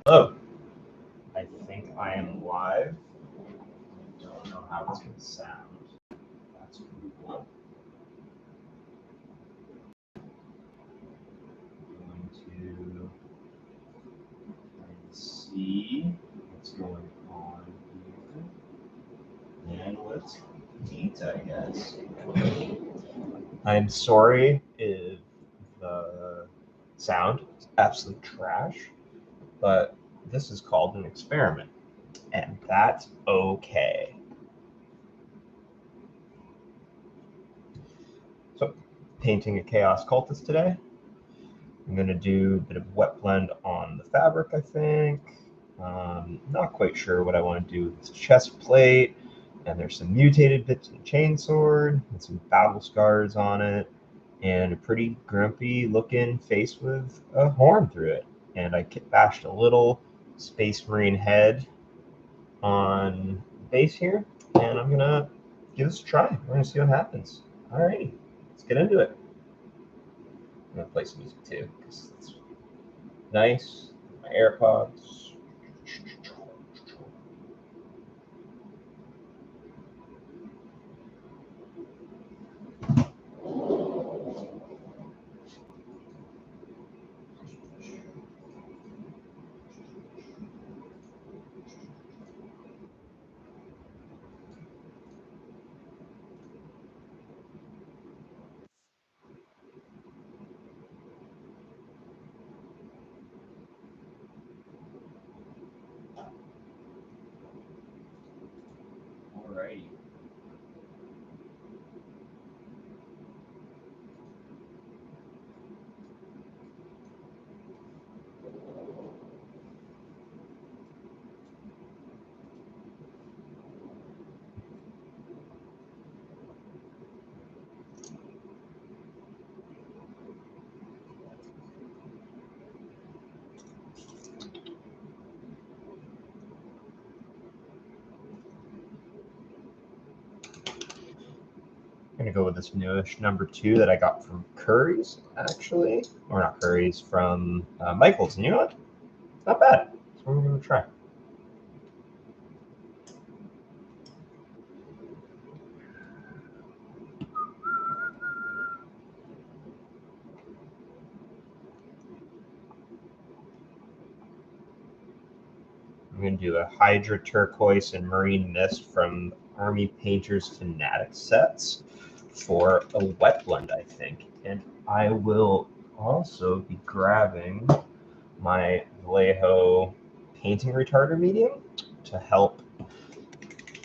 Hello. I think I am live. Don't know how it's going to sound. That's cool. I'm going to try and see what's going on here. And let's meet, I guess. I'm sorry if the sound is absolute trash, but this is called an experiment, and that's okay. So, painting a chaos cultist today. I'm going to do a bit of wet blend on the fabric, I think. Not quite sure what I want to do with this chest plate. And there's some mutated bits of the chainsword and some battle scars on it, and a pretty grumpy looking face with a horn through it. And I bashed a little Space Marine head on the base here, and I'm going to give this a try. We're going to see what happens. Alrighty, let's get into it. I'm going to play some music too, because it's nice. My AirPods. Alrighty. I'm gonna go with this newish #2 that I got from Curry's, actually, or not Curry's, from Michael's. And you know what? Not bad. That's what I'm gonna try. I'm gonna do a Hydra Turquoise and Marine Mist from Army Painters Fanatic sets for a wet blend, I think. And I will also be grabbing my Vallejo painting retarder medium to help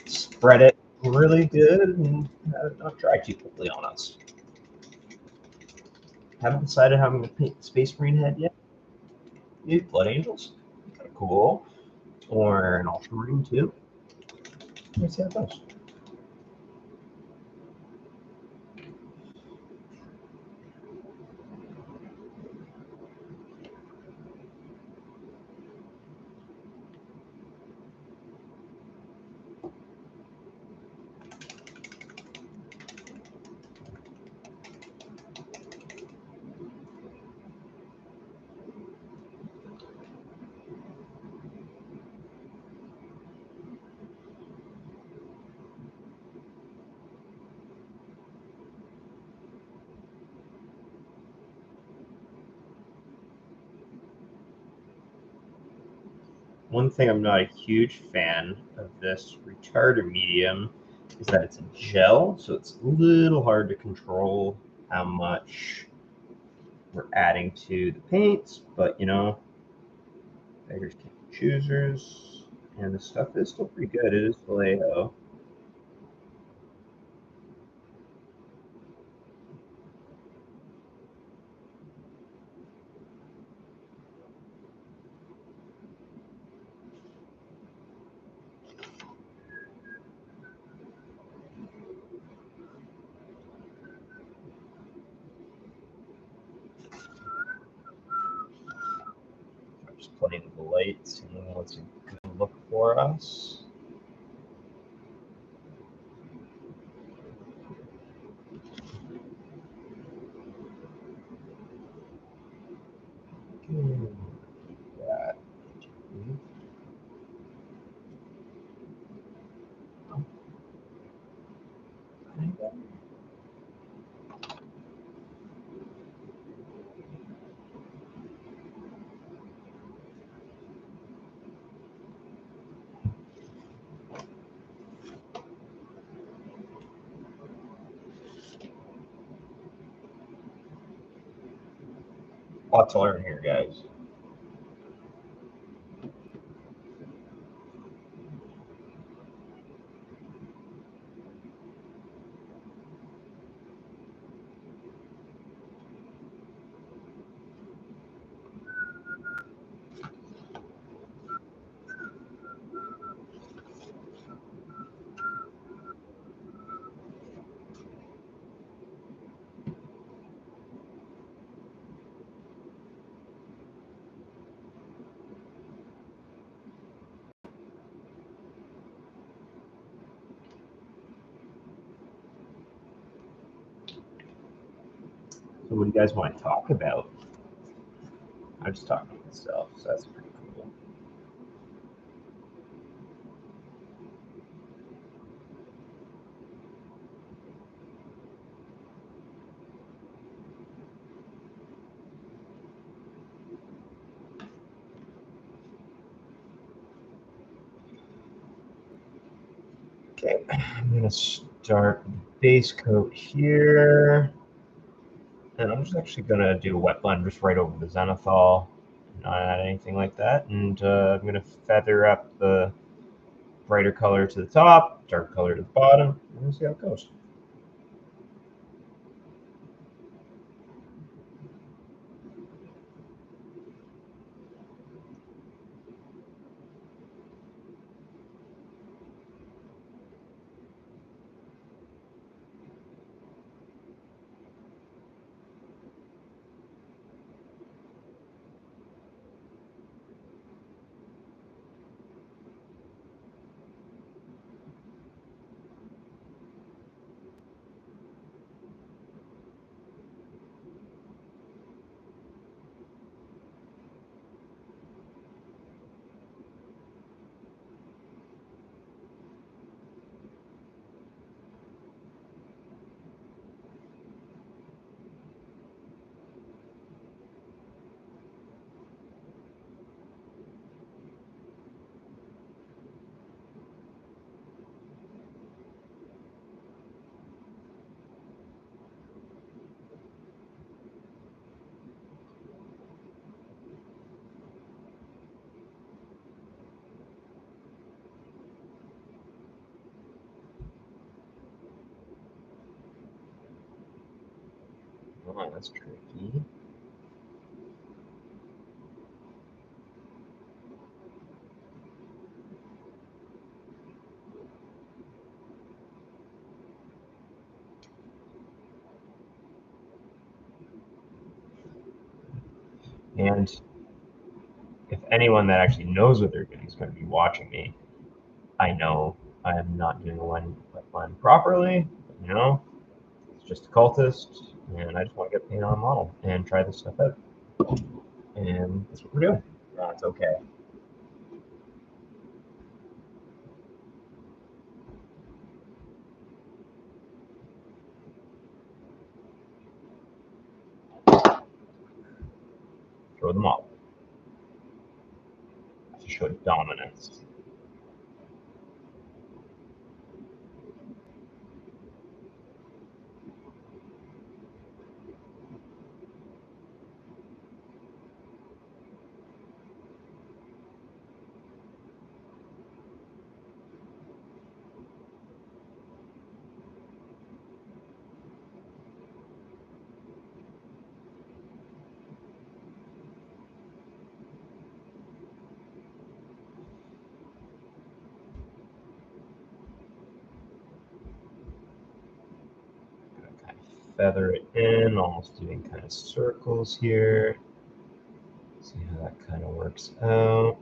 spread it really good and have it not dry too quickly on us. Haven't decided how I'm going to paint Space Marine head yet. Maybe Blood Angels. Kind of cool. Or an Ultramarine too. Let's see how it goes. One thing I'm not a huge fan of this retarder medium is that it's a gel, so it's a little hard to control how much we're adding to the paints, but you know, beggars can't be choosers, and the stuff is still pretty good. It is Vallejo. I'm just playing with the lights, seeing what's a good look for us. That Lot to learn here, guys. So what do you guys want to talk about? I'm just talking to myself, so that's pretty cool. Okay, I'm going to start the base coat here. And I'm just actually going to do a wet blend just right over the zenithal, not add anything like that. And I'm going to feather up the brighter color to the top, dark color to the bottom, and we'll see how it goes. Oh, that's tricky. And if anyone that actually knows what they're doing is going to be watching me, I know I am not doing a wet blend properly. You know, it's just a cultist, and I just want to get paint on a model and try this stuff out. And that's what we're doing. That's okay. Show the model to show dominance. Kind of feather it in, almost doing kind of circles here. See how that kind of works out.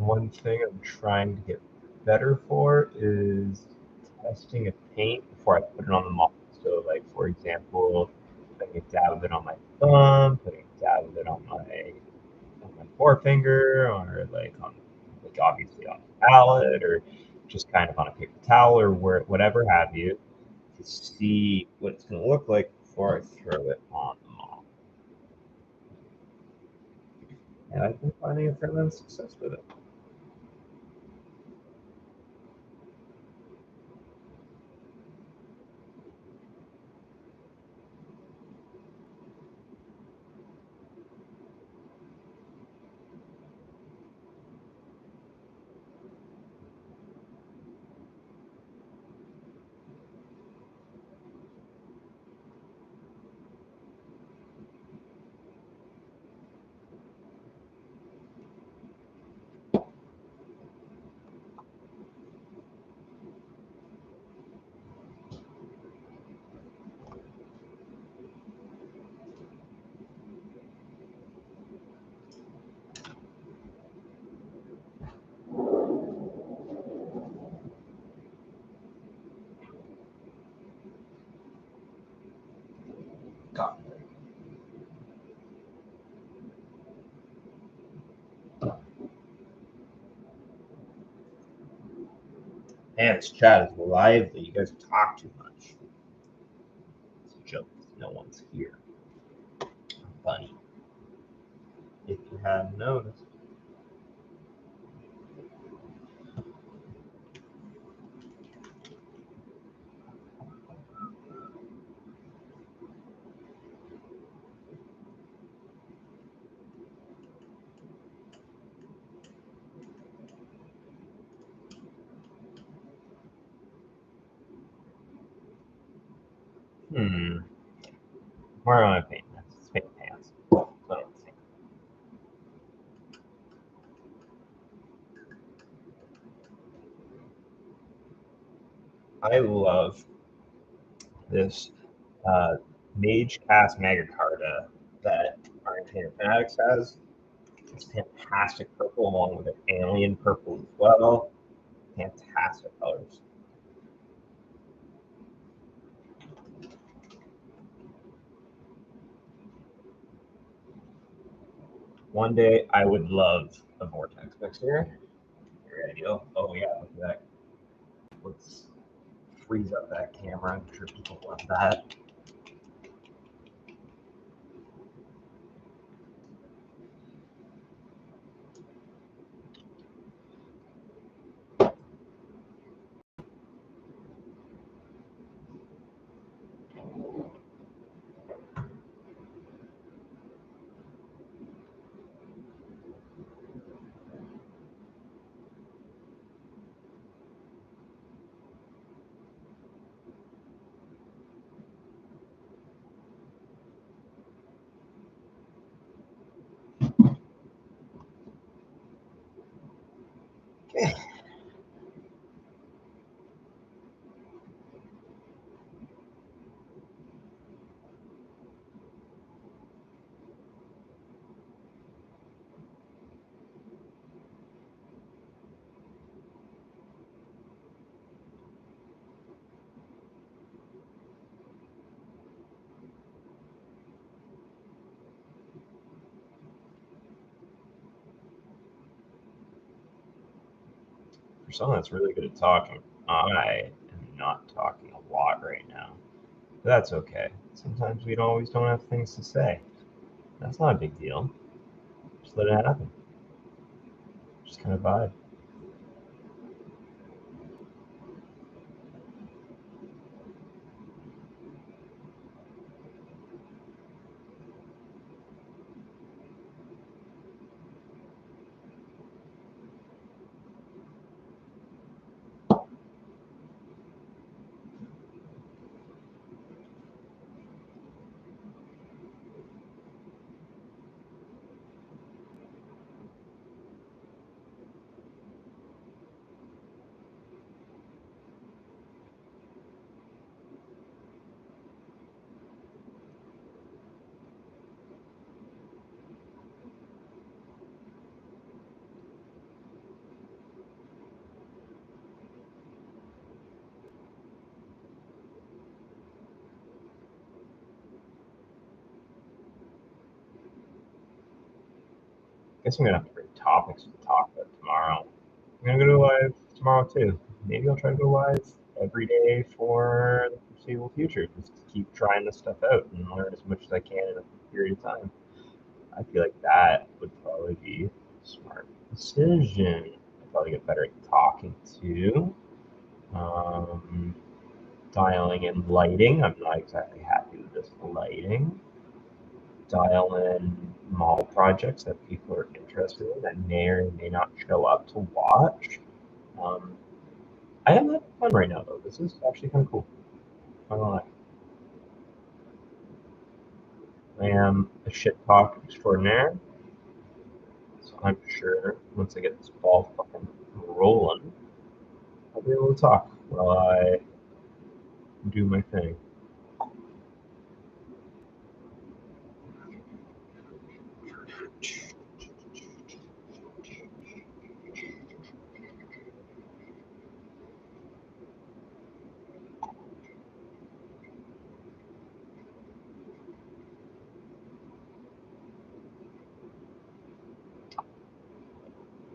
One thing I'm trying to get better for is testing a paint before I put it on the model. So, like for example, putting a dab of it on my thumb, putting a dab of it on my forefinger, or like obviously on the palette, or just kind of on a paper towel or whatever have you, to see what it's going to look like before I throw it on the model. And I've been finding a fair amount of success with it. Man, this chat is lively. You guys talk too much. It's a joke. No one's here. Funny. If you hadn't noticed. Where am I painting this? It's paint pants. Let's see. I love this Mage Cast Magna that Iron Painter Fanatics has. It's fantastic purple along with an alien purple as well. Fantastic colors. One day I would love a vortex mixer. You ready? Oh yeah, look at that. Let's freeze up that camera. I'm sure people love that. Okay. For someone that's really good at talking, I am not talking a lot right now. But that's okay. Sometimes we don't have things to say. That's not a big deal. Just let it happen. Just kind of vibe. guess I'm gonna have to bring topics to talk about tomorrow. I'm gonna go live tomorrow too. Maybe I'll try to go live every day for the foreseeable future. Just keep trying this stuff out and learn as much as I can in a period of time. I feel like that would probably be a smart decision. I'd probably get better at talking too. Dialing in lighting. I'm not exactly happy with this lighting. Dial in model projects that people are interested in that may or may not show up to watch. I am having fun right now, though. This is actually kind of cool. I don't lie. I am a shit talk extraordinaire, so I'm sure once I get this ball fucking rolling, I'll be able to talk while I do my thing.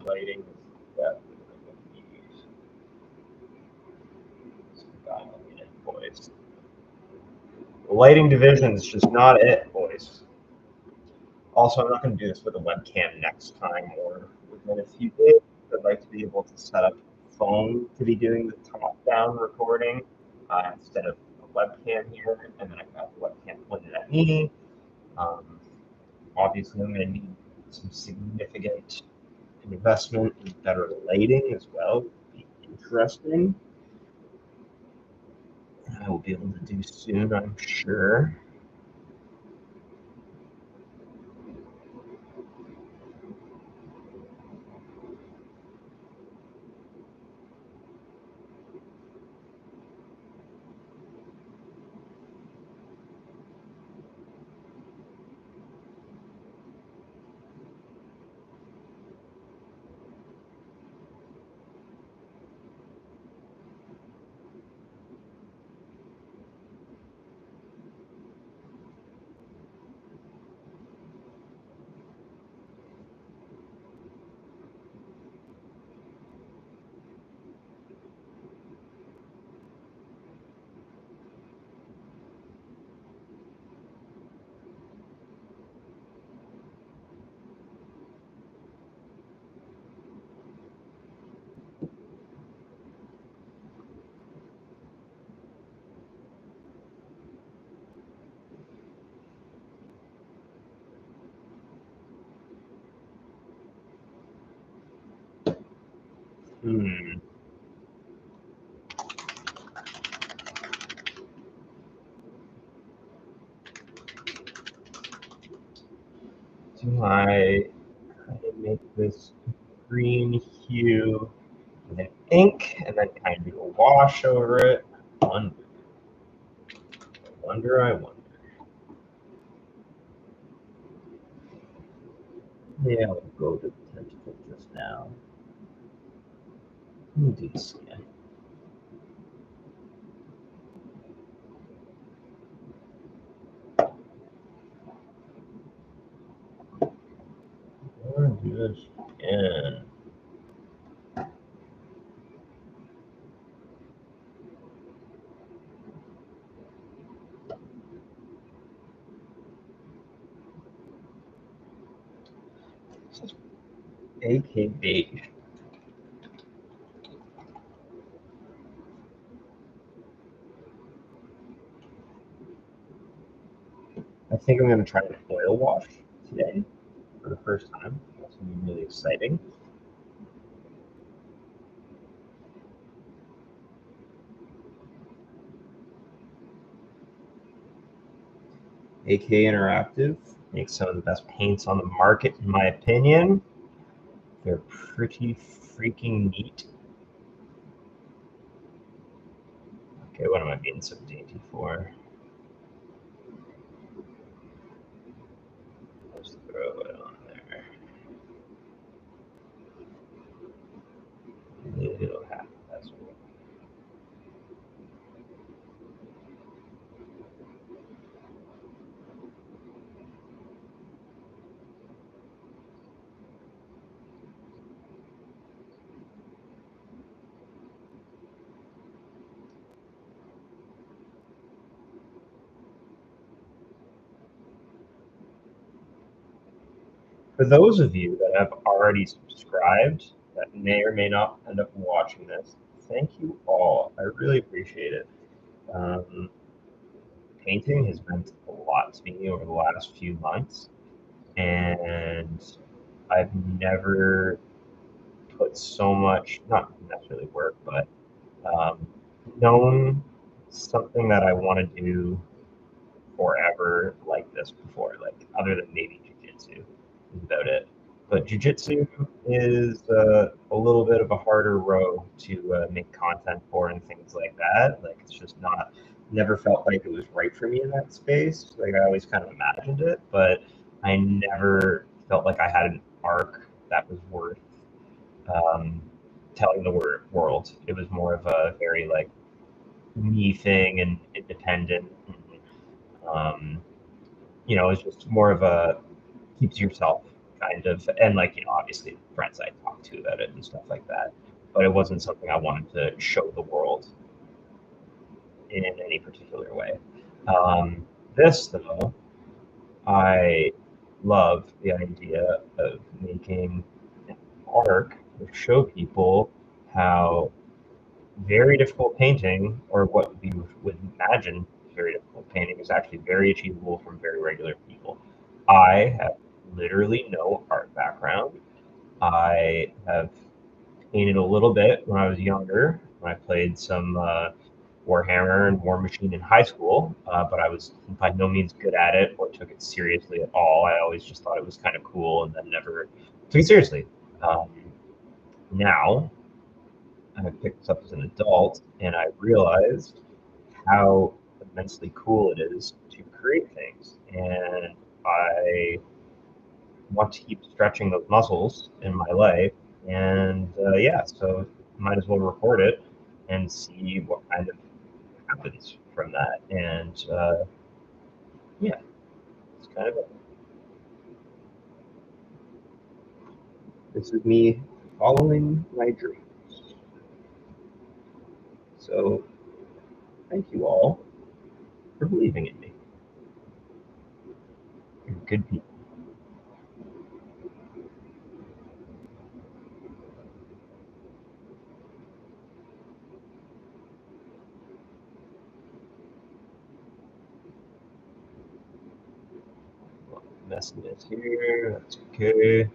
Lighting is definitely what we need. Some dialing in, boys. The lighting division is just not it, boys. Also, I'm not going to do this with a webcam next time or within a few days. I'd like to be able to set up a phone to be doing the top-down recording instead of a webcam here, and then I've got the webcam pointed at me. Obviously, I'm going to need some significant investment in better lighting as well. It'll be interesting. I will be able to do soon, I'm sure. Do I try to make this green hue with an ink and then kind of do a wash over it? I wonder. Yeah, I'll go to the tentacle just now. Let me do the skin. I'm gonna do this again. This is AKB. I think I'm going to try an oil wash today for the first time. That's going to be really exciting. AK Interactive makes some of the best paints on the market, in my opinion. They're pretty freaking neat. Okay, what am I being so dainty for? Let's throw it on there. Little half as well. For those of you that have already subscribed that may or may not end up watching this, thank you all. I really appreciate it. Um, Painting has meant a lot to me over the last few months, and I've never put so much, not necessarily work, but um, known something that I want to do forever like this before, like other than maybe jujitsu, is about it. But jujitsu is a little bit of a harder row to make content for and things like that. Like it's just not, never felt like it was right for me in that space. Like I always kind of imagined it, but I never felt like I had an arc that was worth um, telling the world. It was more of a very like me thing and independent. Um, it's just more of a keeps yourself kind of, and like, obviously friends I talked to about it and stuff like that. But it wasn't something I wanted to show the world in any particular way. This, though, I love the idea of making an arc to show people how very difficult painting, or what you would imagine very difficult painting, is actually very achievable from very regular people. I have literally no art background. I have painted a little bit when I was younger, when I played some Warhammer and War Machine in high school, but I was by no means good at it or took it seriously at all. I always just thought it was kind of cool and then never took it seriously. Um, Now, I picked this up as an adult, and I realized how immensely cool it is to create things. And I want to keep stretching those muscles in my life. And yeah, so might as well record it and see what kind of happens from that. And yeah, it's kind of it. This is me following my dreams. So thank you all for believing in me. You're good people. Messiness here. That's okay.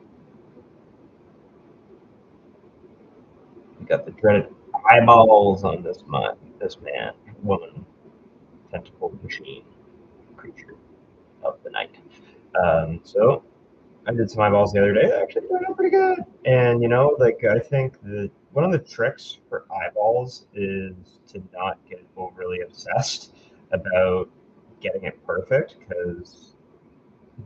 We got the dreaded eyeballs on this man, woman, tentacle machine, creature of the night. So I did some eyeballs the other day. They actually turned out pretty good. And like I think that one of the tricks for eyeballs is to not get overly obsessed about getting it perfect, because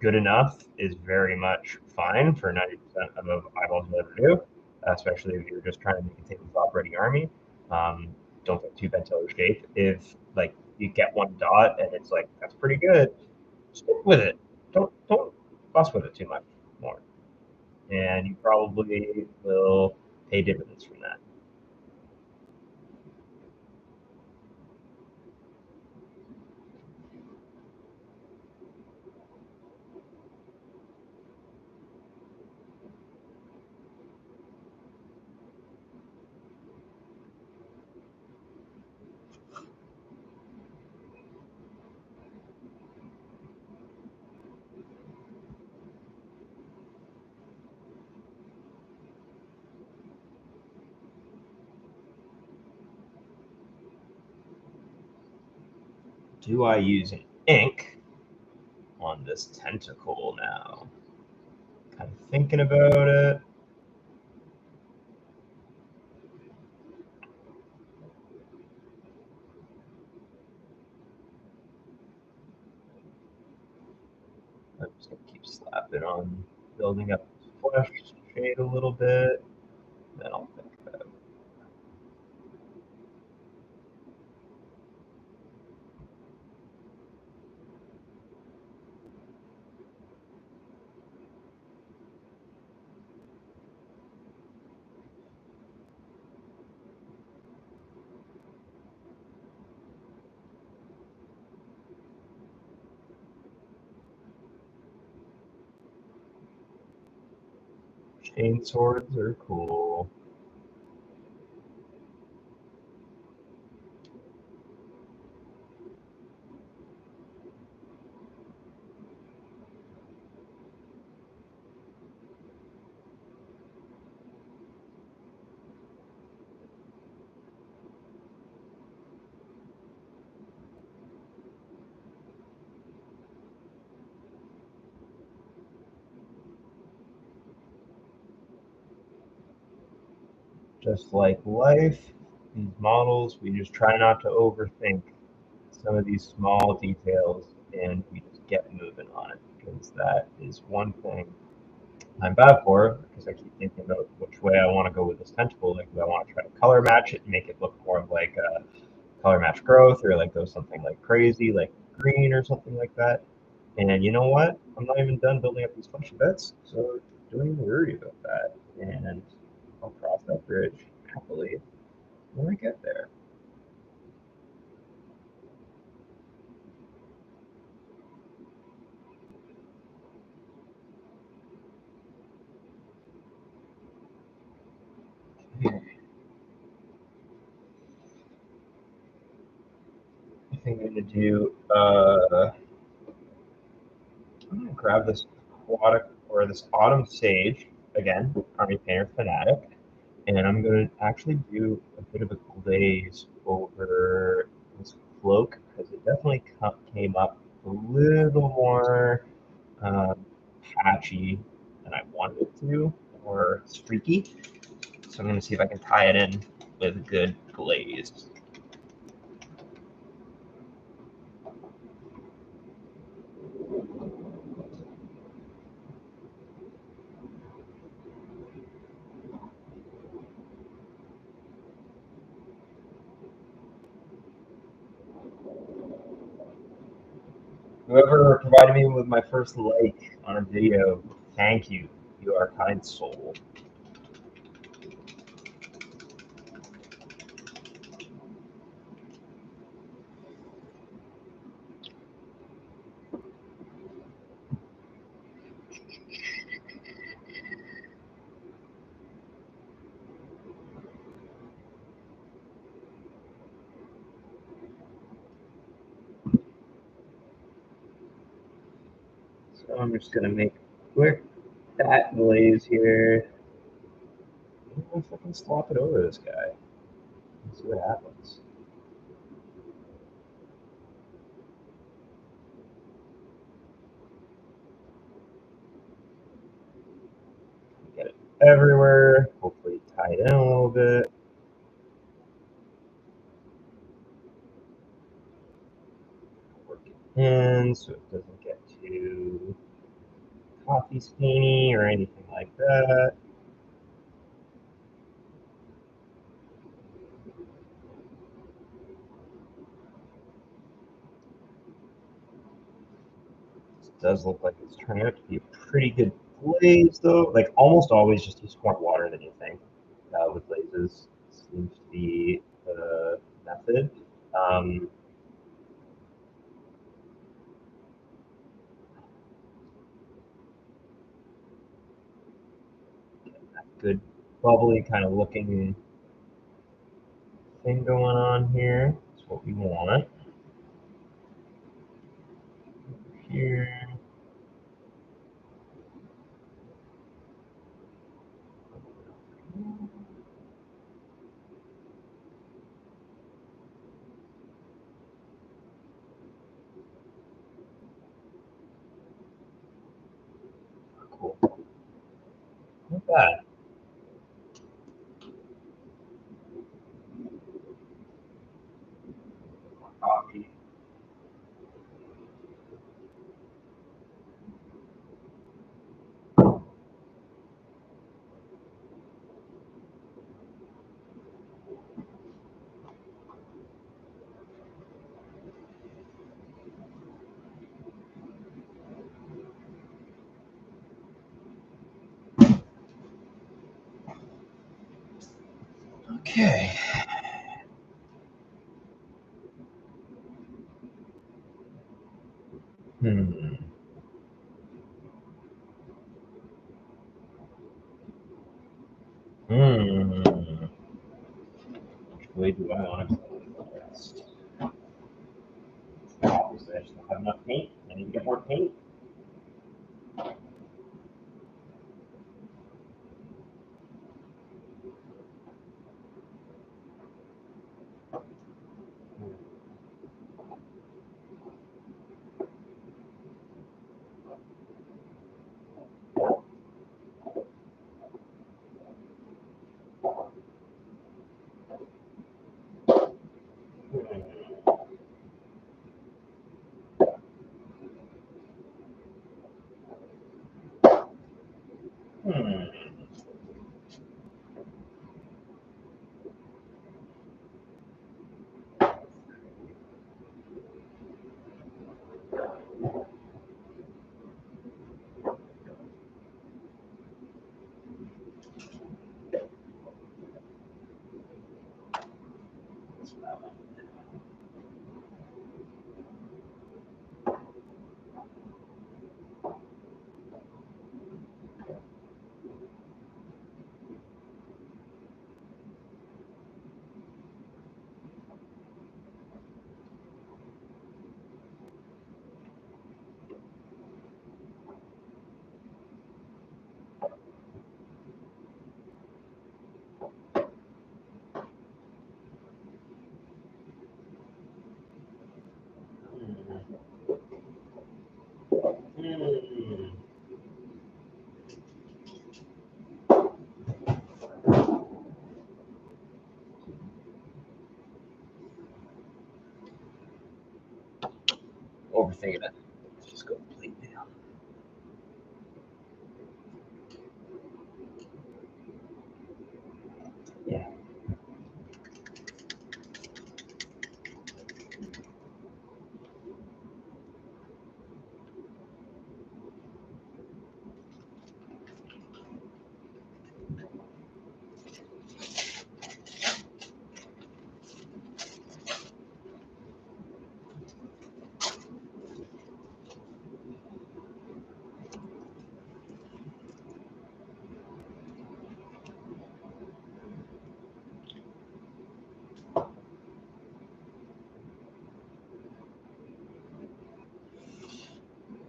good enough is very much fine for 90% of eyeballs you'll ever do, especially if you're just trying to make a tabletop ready army. Um, don't get too bent out of shape. If like you get one dot and it's like that's pretty good, stick with it. Don't fuss with it too much more, and you probably will pay dividends from that. Do I use an ink on this tentacle now? Kind of thinking about it. I'm just gonna keep slapping on, building up the flesh shade a little bit. Then I'll think about it. Chain swords are cool. Just like life, these models, we just try not to overthink some of these small details and we just get moving on it because that is one thing I'm bad for because I keep thinking about which way I want to go with this tentacle. Like, do I want to try to color match it and make it look more of like a color match growth or like go something like crazy, like green or something like that? And you know what? I'm not even done building up these function beds, so don't even worry about that. And I'll cross that bridge happily when I get there. I think I'm gonna do. I'm gonna grab this aquatic or this autumn sage again, Army Painter Fanatic, and I'm gonna actually do a bit of a glaze over this cloak because it definitely came up a little more patchy than I wanted it to, or streaky. So I'm gonna see if I can tie it in with a good glaze. Whoever provided me with my first like on a video, thank you. You are a kind soul. So I'm just gonna make a quick fat glaze here. I'm gonna fucking slop it over this guy and see what happens. Get it everywhere. Hopefully tie it in a little bit. Work it in so it doesn't get too coffee stainy or anything like that. This does look like it's turning out to be a pretty good glaze, though. Like almost always, just use more water than you think with glazes. Seems to be the method. Um, Good bubbly kind of looking thing going on here. That's what we want. Here. Cool. Not bad. Coffee. Okay. Hmm. Hmm. Which way do I want to go with the rest? Obviously, I just don't have enough paint. I need to get more paint. Hmm. Hmm. Overthinking it. Let's just go plate now. Yeah.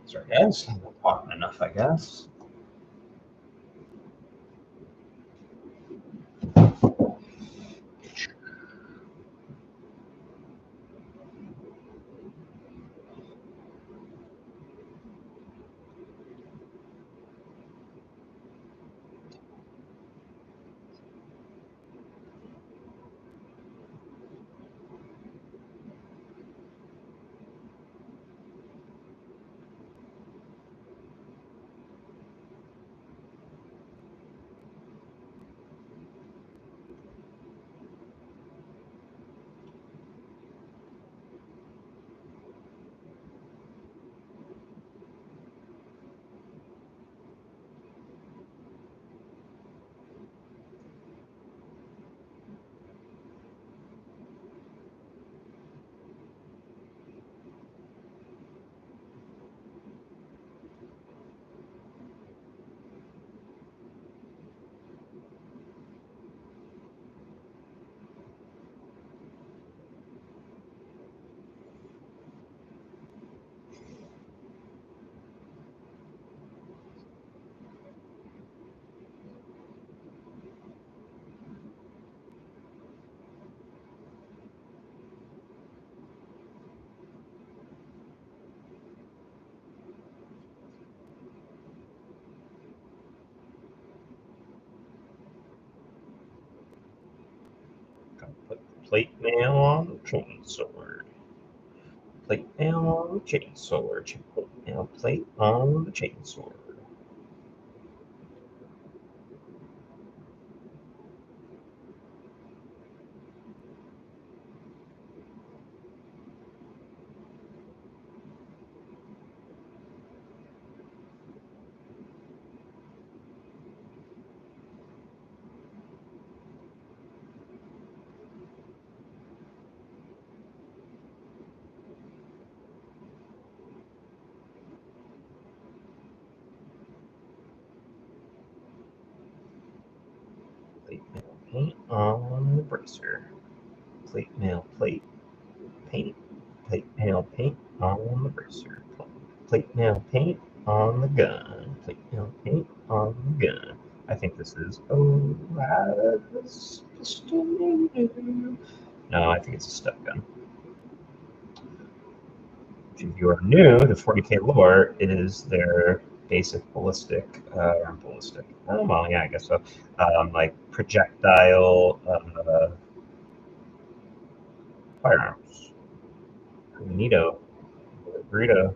Sorry, guys. I'm not talking enough, I guess. Gotta put the plate mail on the chainsword. Plate mail on the chainsword. Plate mail plate on the chainsword. Plate mail paint on the bracer. Plate mail plate paint. Plate mail paint on the bracer. Plate mail paint on the gun. Plate mail paint on the gun. I think this is no, I think it's a step gun. If you are new to 40k lore, it is their basic ballistic, well, yeah, I guess so. Like projectile firearms. Neato. Burrito.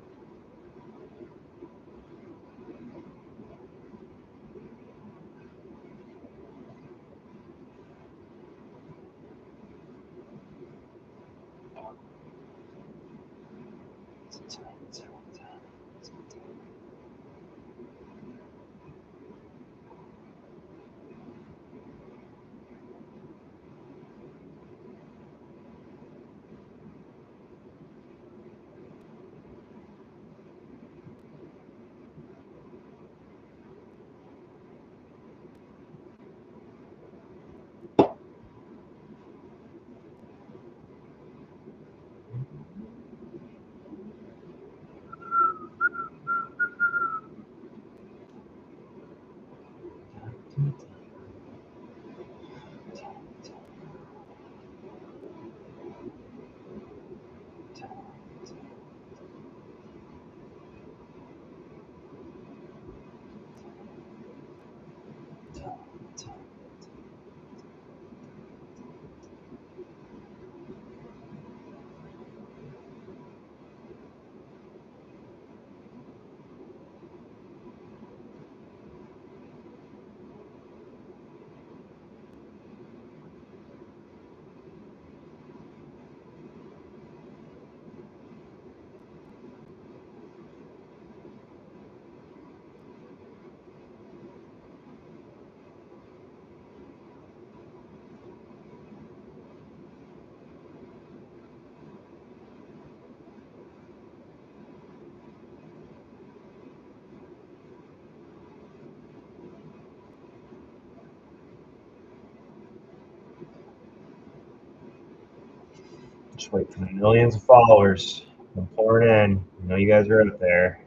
Just wait for the millions of followers. I'm pouring in. I know you guys are out there.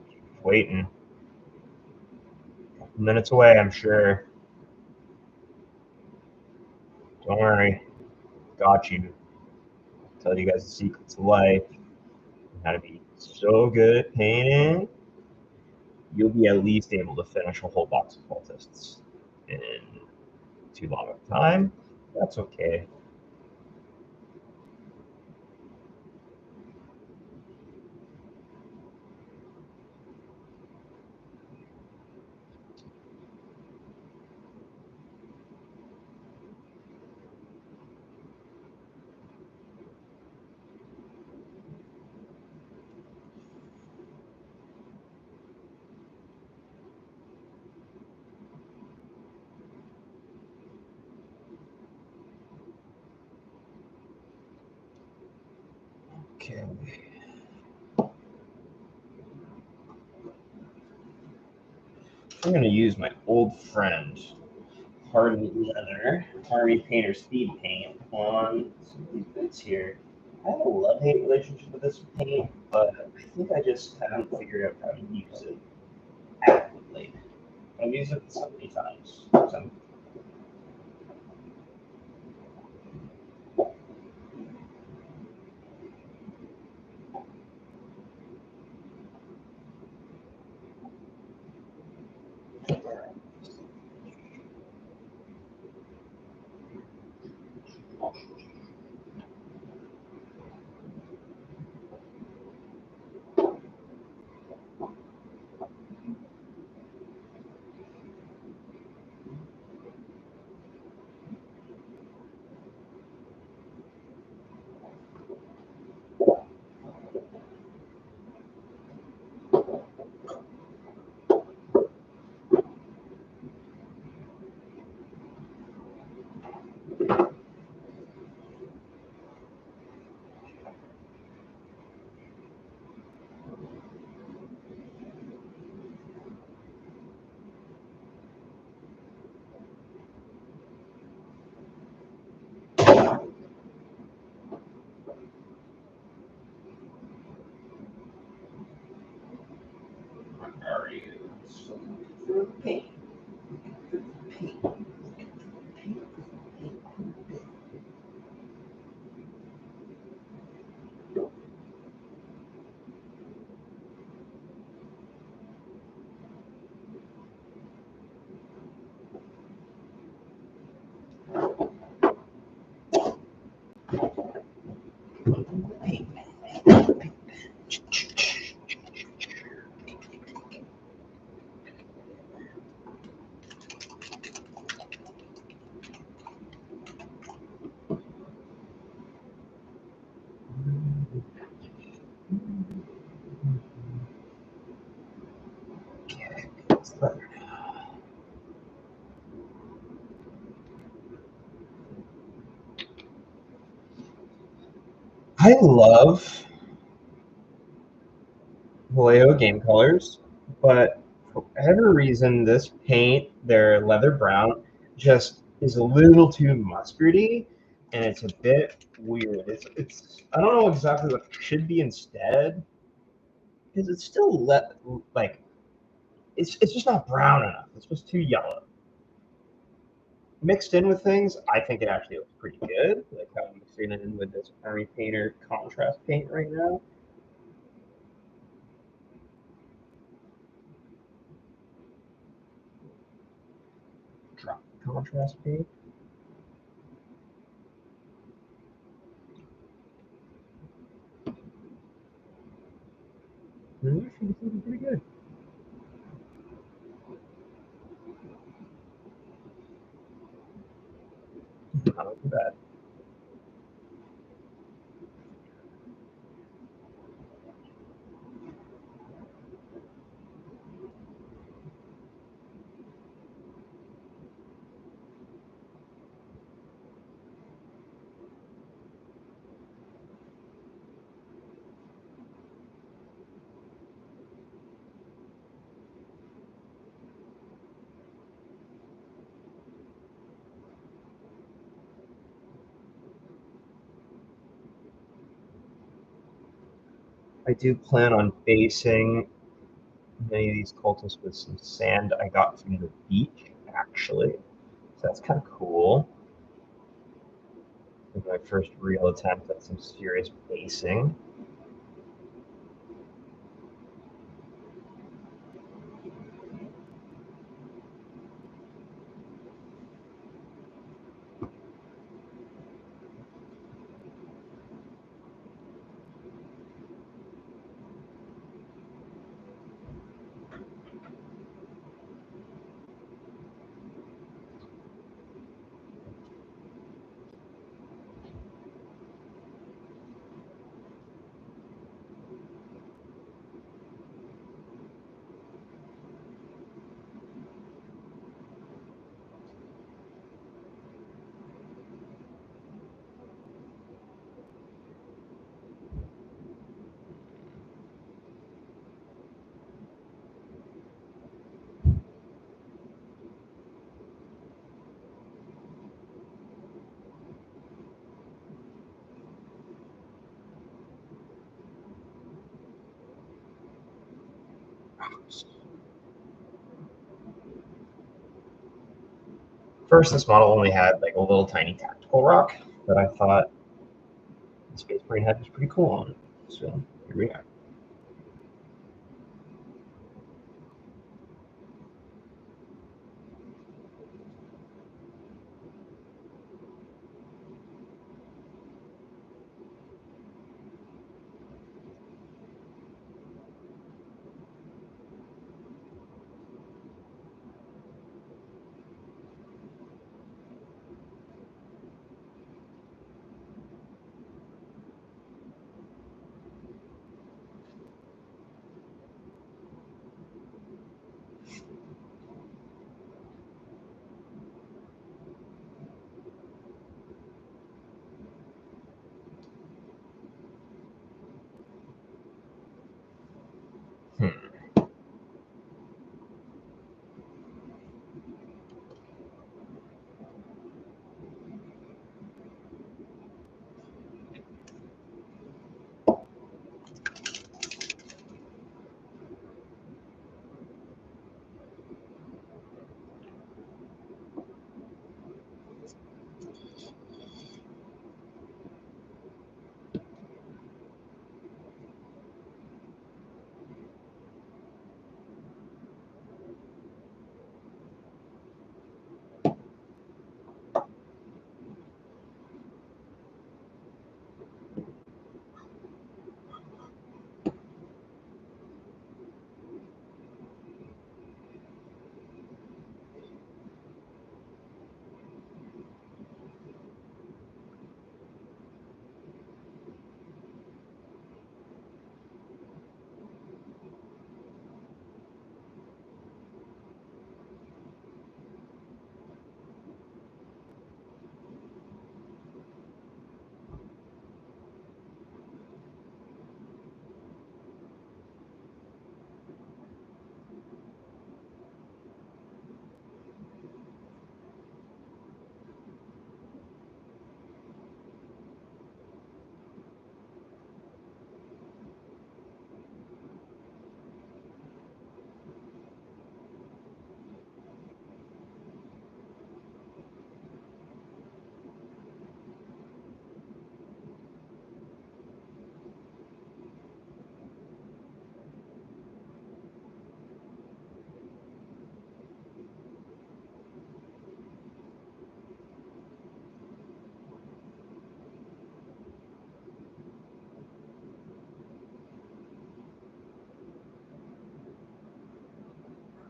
Just waiting. A couple minutes away, I'm sure. Don't worry. Got you. Tell you guys the secrets of life. How to be so good at painting. You'll be at least able to finish a whole box of cultists in too long of a time. That's okay. Okay. I'm going to use my old friend, Hardened Leather, Army Painter Speed Paint, on some of these bits here. I have a love-hate relationship with this paint, but I think I just haven't figured out how to use it adequately. I've used it so many times. So I love Vallejo game colors, but for whatever reason, this paint, their leather brown, just is a little too mustardy, and it's a bit weird. It's I don't know exactly what it should be instead, because it's still like it's just not brown enough. It's just too yellow. Mixed in with things, I think it actually looks pretty good. Like how I'm mixing it in with this Army Painter contrast paint right now. Drop contrast paint. Actually, it's looking pretty good. Not looking bad. I do plan on basing many of these cultists with some sand I got from the beach, actually. So that's kind of cool. With my first real attempt at some serious basing. First, this model only had like a little tiny tactical rock that I thought the Space Marine head was pretty cool on it. So here we are.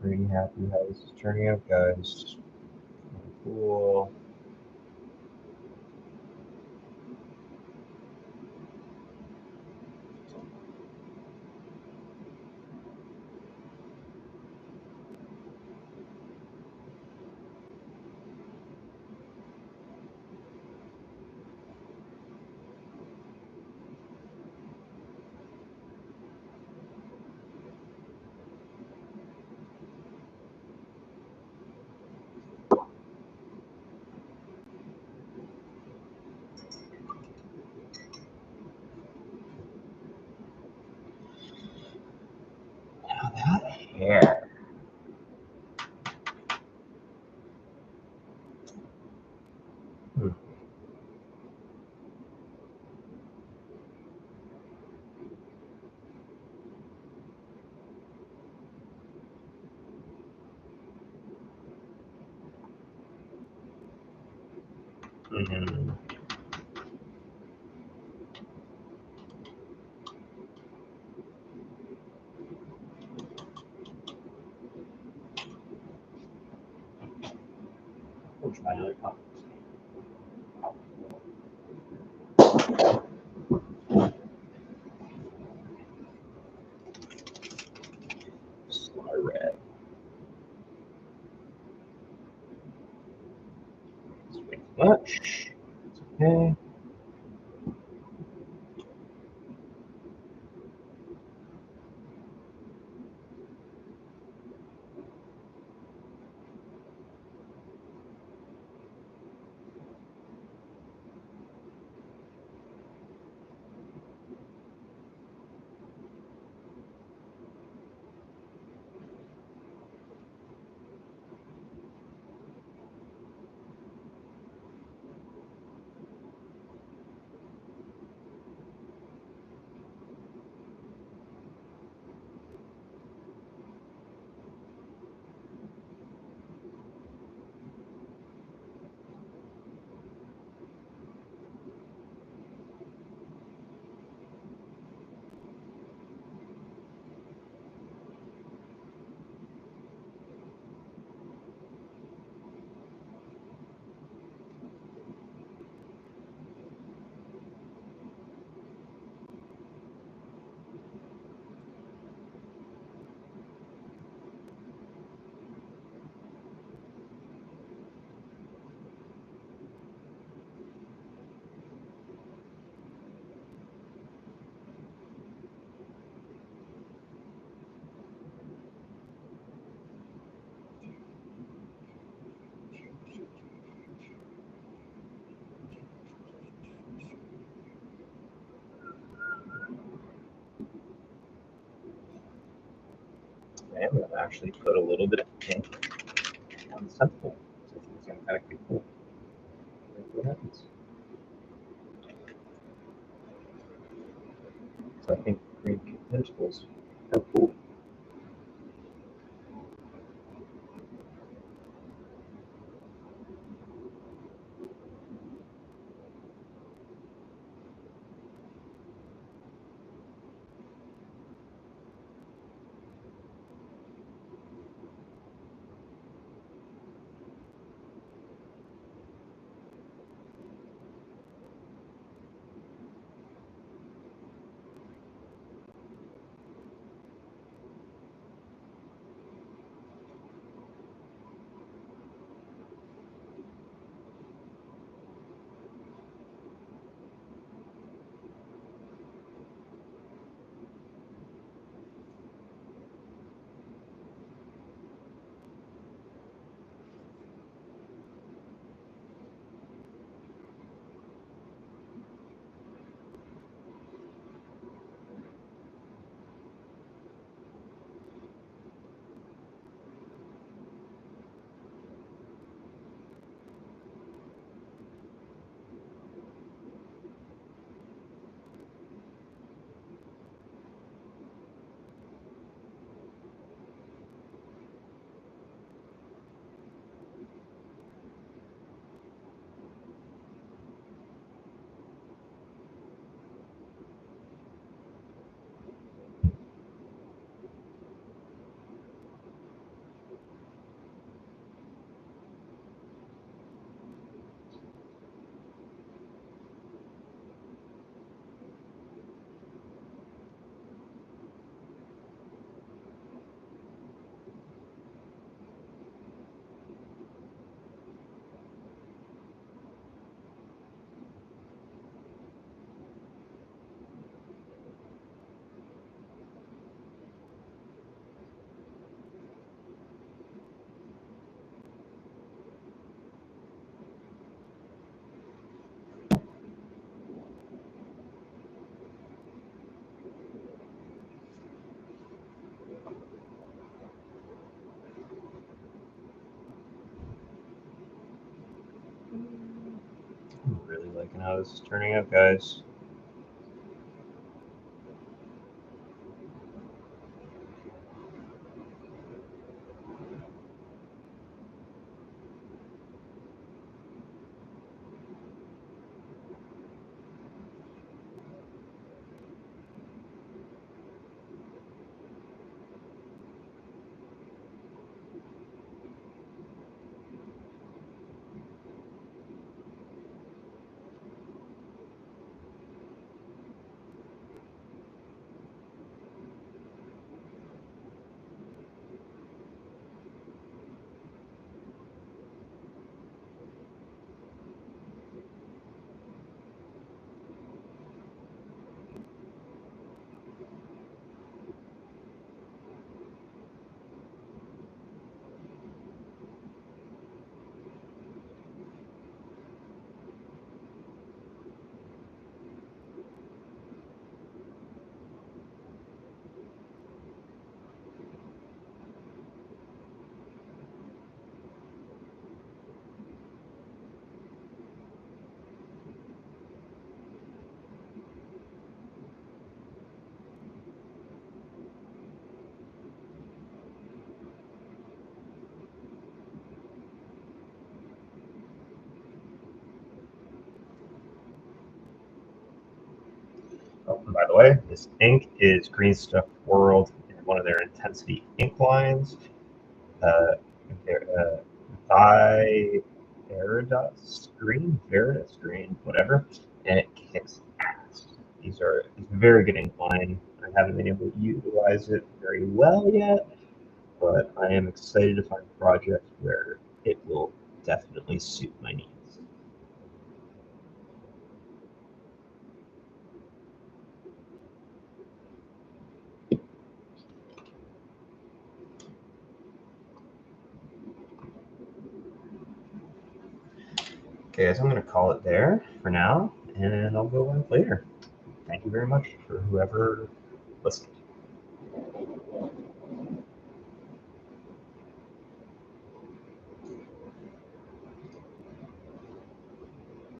Pretty happy how this is turning out, guys. Cool. Now that hair. Hmm. Mm-hmm. We'll try another cup. Sly red. It's way too much. It's okay. I am going to actually put a little bit of pink on the centerfold. So it's going to kind of be cool. Let's see what happens. So I think green pentacles are cool. I'm really liking how this is turning out, guys. Oh, and by the way, this ink is Green Stuff World in one of their intensity ink lines. Uh, by Veritas Green, whatever, and it kicks ass. It's a very good ink line. I haven't been able to utilize it very well yet, but I am excited to find a project where it will definitely suit my needs. Okay, so I'm going to call it there for now, and I'll go live later. Thank you very much for whoever listened.